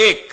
1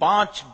5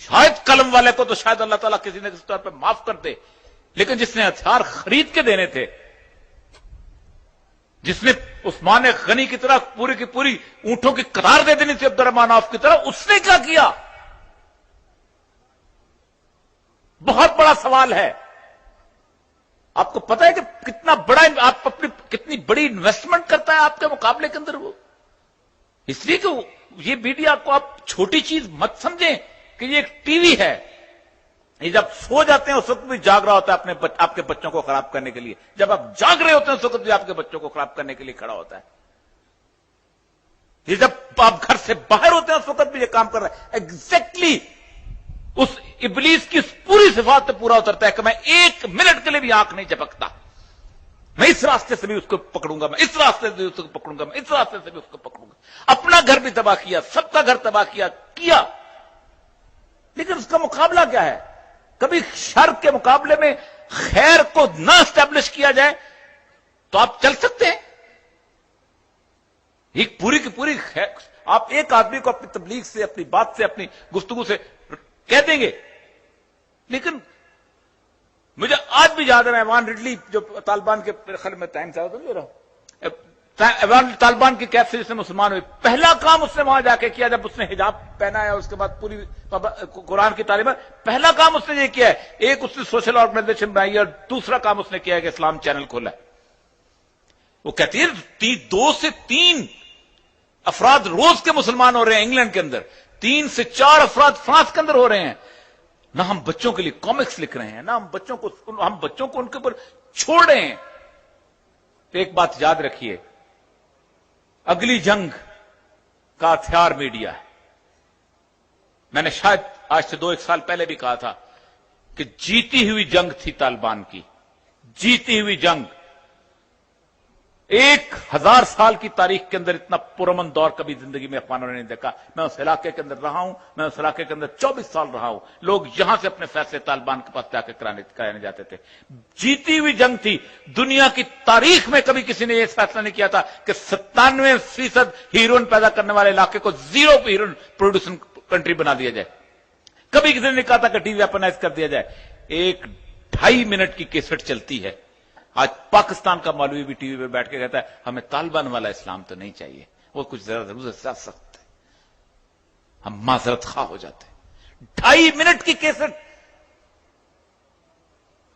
شاید قلم والے کو تو شاید اللہ تعالیٰ کسی نہ کسی طور پہ معاف کر دے، لیکن جس نے ہتھیار خرید کے دینے تھے، جس نے عثمان غنی کی طرح پوری کی پوری اونٹوں کی قطار دے دینی تھی عبد الرحمان عوف کی طرح، اس نے کیا کیا؟ بہت بڑا سوال ہے۔ آپ کو پتا ہے کہ کتنا بڑا آپ اپنی کتنی بڑی انویسٹمنٹ کرتا ہے آپ کے مقابلے کے اندر وہ؟ اس لیے کہ یہ میڈیا کو آپ چھوٹی چیز مت سمجھیں کہ یہ ایک ٹی وی ہے، یہ جب سو جاتے ہیں اس وقت بھی جاگ رہا ہوتا ہے آپ کے بچوں کو خراب کرنے کے لیے، جب آپ جاگ رہے ہوتے ہیں اس وقت بھی آپ کے بچوں کو خراب کرنے کے لیے کھڑا ہوتا ہے، یہ جب آپ گھر سے باہر ہوتے ہیں اس وقت بھی یہ کام کر رہا ہے۔ ایگزیکٹلی اس ابلیس کی پوری صفات پہ پورا اترتا ہے کہ میں ایک منٹ کے لیے بھی آنکھ نہیں جھپکتا، میں اس راستے سے بھی اس کو پکڑوں گا، میں اس راستے سے بھی اس کو پکڑوں گا، میں اس راستے سے بھی اس کو پکڑوں گا۔ اپنا گھر بھی تباہ کیا، سب کا گھر تباہ کیا، لیکن اس کا مقابلہ کیا ہے؟ کبھی شر کے مقابلے میں خیر کو نہ اسٹیبلش کیا جائے تو آپ چل سکتے ہیں؟ ایک پوری کی پوری خیر آپ ایک آدمی کو اپنی تبلیغ سے، اپنی بات سے، اپنی گفتگو سے کہہ دیں گے، لیکن مجھے آج بھی یاد ہے، میں ایوان رڈلی جو طالبان کے خل میں ٹائم سے لے رہا ہوں، ایوان طالبان کی قید سے جس نے مسلمان ہوئے، پہلا کام اس نے وہاں جا کے کیا جب اس نے حجاب پہنا ہے اور اس کے بعد پوری قرآن کی تعلیم، پہلا کام اس نے یہ کیا ہے، ایک اس نے سوشل آرگنائزیشن بنائی اور دوسرا کام اس نے کیا ہے کہ اسلام چینل کھولا ہے۔ وہ کہتی ہے 2 سے 3 افراد روز کے مسلمان ہو رہے ہیں انگلینڈ کے اندر، 3 سے 4 افراد فرانس کے اندر ہو رہے ہیں۔ نہ ہم بچوں کے لیے کامکس لکھ رہے ہیں، نہ ہم بچوں کو ان کے اوپر چھوڑ رہے ہیں۔ تو ایک بات یاد رکھیے، اگلی جنگ کا ہتھیار میڈیا ہے۔ میں نے شاید آج سے 2-1 سال پہلے بھی کہا تھا کہ جیتی ہوئی جنگ تھی طالبان کی، جیتی ہوئی جنگ۔ 1000 سال کی تاریخ کے اندر اتنا پرامن دور کبھی زندگی میں اخوانوں نے نہیں دیکھا۔ میں اس علاقے کے اندر رہا ہوں، میں اس علاقے کے اندر 24 سال رہا ہوں، لوگ یہاں سے اپنے فیصلے طالبان کے پاس جا کے کرانے جاتے تھے۔ جیتی ہوئی جنگ تھی۔ دنیا کی تاریخ میں کبھی کسی نے یہ فیصلہ نہیں کیا تھا کہ 97% ہیروئن پیدا کرنے والے علاقے کو 0 پہ ہیروئن پروڈیوسنگ کنٹری بنا دیا جائے۔ کبھی کسی نے نہیں کہا تھا کہ ٹی وی ویپنائز کر دیا جائے۔ 1-2.5 منٹ کی کیسٹ چلتی ہے۔ آج پاکستان کا مولوی بھی ٹی وی پہ بیٹھ کے کہتا ہے ہمیں طالبان والا اسلام تو نہیں چاہیے، وہ کچھ ضرور سخت ہے، ہم معذرت خواہ ہو جاتے ہیں۔ 2.5 منٹ کی کیسٹ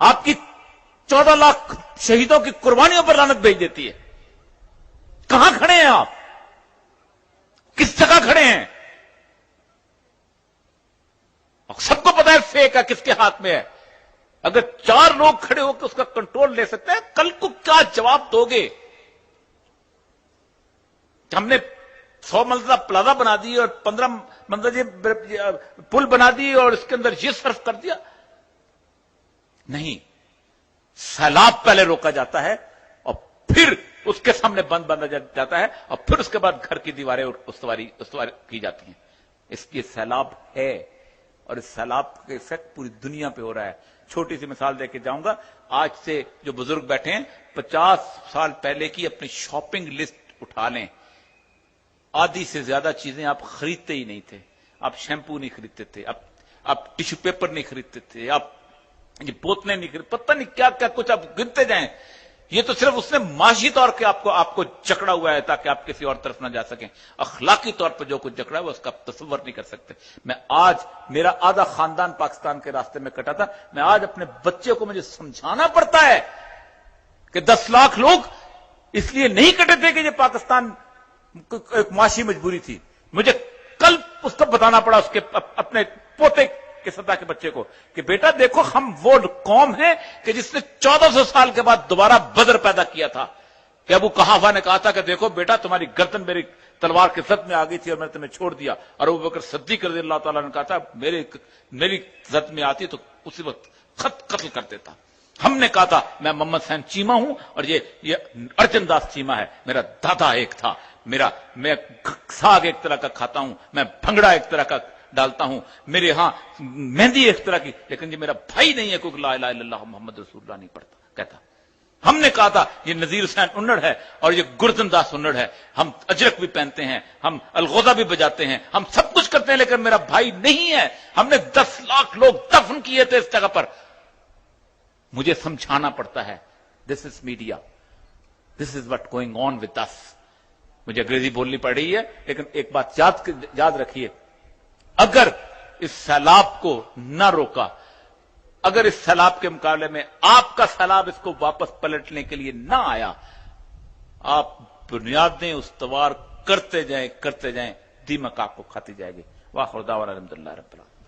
آپ کی 14 لاکھ شہیدوں کی قربانیوں پر لعنت بھیج دیتی ہے۔ کہاں کھڑے ہیں آپ؟ کس جگہ کھڑے ہیں؟ اور سب کو پتا ہے فیک ہے کس کے ہاتھ میں ہے۔ اگر 4 لوگ کھڑے ہو کے اس کا کنٹرول لے سکتے ہیں، کل کو کیا جواب دو گے؟ ہم نے 100 منزلہ پلازا بنا دی اور 15 منزلہ پل بنا دی اور اس کے اندر یہ صرف کر دیا؟ نہیں، سیلاب پہلے روکا جاتا ہے اور پھر اس کے سامنے بند باندھا جاتا ہے اور پھر اس کے بعد گھر کی دیواریں استواری کی جاتی ہیں۔ اس لیے سیلاب ہے اور اس سیلاب کا ایفیکٹ پوری دنیا پہ ہو رہا ہے۔ چھوٹی سی مثال دے کے جاؤں گا، آج سے جو بزرگ بیٹھے ہیں 50 سال پہلے کی اپنی شاپنگ لسٹ اٹھا لیں، آدھی سے زیادہ چیزیں آپ خریدتے ہی نہیں تھے۔ آپ شیمپو نہیں خریدتے تھے، آپ ٹیشو پیپر نہیں خریدتے تھے، آپ یہ بوتلیں نہیں خریدتے، پتہ نہیں کیا کیا کچھ آپ گنتے جائیں۔ یہ تو صرف اس نے معاشی طور پہ آپ کو جکڑا ہوا ہے تاکہ آپ کسی اور طرف نہ جا سکیں۔ اخلاقی طور پر جو کچھ جکڑا ہے وہ اس کا تصور نہیں کر سکتے۔ میں آج میرا آدھا خاندان پاکستان کے راستے میں کٹا تھا، میں آج اپنے بچے کو مجھے سمجھانا پڑتا ہے کہ 10 لاکھ لوگ اس لیے نہیں کٹے تھے کہ یہ پاکستان ایک معاشی مجبوری تھی۔ مجھے کل اس کو بتانا پڑا اس کے اپنے پوتے کے سطح کے بچے کو کہ بیٹا دیکھو ہم وہ قوم ہیں کہ جس نے 1400 سال کے بعد دوبارہ بدر پیدا کیا تھا، کہ ابو قحافہ نے کہا تھا کہ دیکھو بیٹا تمہاری گردن میری تلوار کے زد میں آ گئی تھی اور میں نے تمہیں چھوڑ دیا، اور ابو بکر صدیق رضی اللہ تعالیٰ نے کہا تھا میری زد میں آتی تو اسی وقت قتل کر دیتا۔ ہم نے کہا تھا میں محمد حسین چیمہ ہوں اور یہ ارجن داس چیمہ ہے، میرا دادا ایک تھا، میں ساگ ایک طرح کا کھاتا ہوں، میں بھنگڑا ایک طرح کا ڈالتا ہوں، میرے ہاں مہندی ایک طرح کی، لیکن یہ میرا بھائی نہیں ہے کوئی لا الہ الا اللہ محمد رسول اللہ نہیں پڑھتا کہتا۔ ہم نے کہا تھا یہ نذیر حسین انڑ ہے اور یہ گردن داس انڑ ہے، ہم اجرک بھی پہنتے ہیں، ہم الغوزہ بھی بجاتے ہیں، ہم سب کچھ کرتے ہیں، لیکن میرا بھائی نہیں ہے۔ ہم نے 10 لاکھ لوگ دفن کیے تھے اس جگہ پر۔ مجھے سمجھانا پڑتا ہے، this is media, this is what going on with us. مجھے انگریزی بولنی پڑ رہی ہے، لیکن ایک بات یاد رکھیے، اگر اس سیلاب کو نہ روکا، اگر اس سیلاب کے مقابلے میں آپ کا سیلاب اس کو واپس پلٹنے کے لیے نہ آیا، آپ بنیادیں استوار کرتے جائیں، دیمک آپ کو کھاتی جائے گی۔ وآخر دعوانا الحمدللہ رب العالمین۔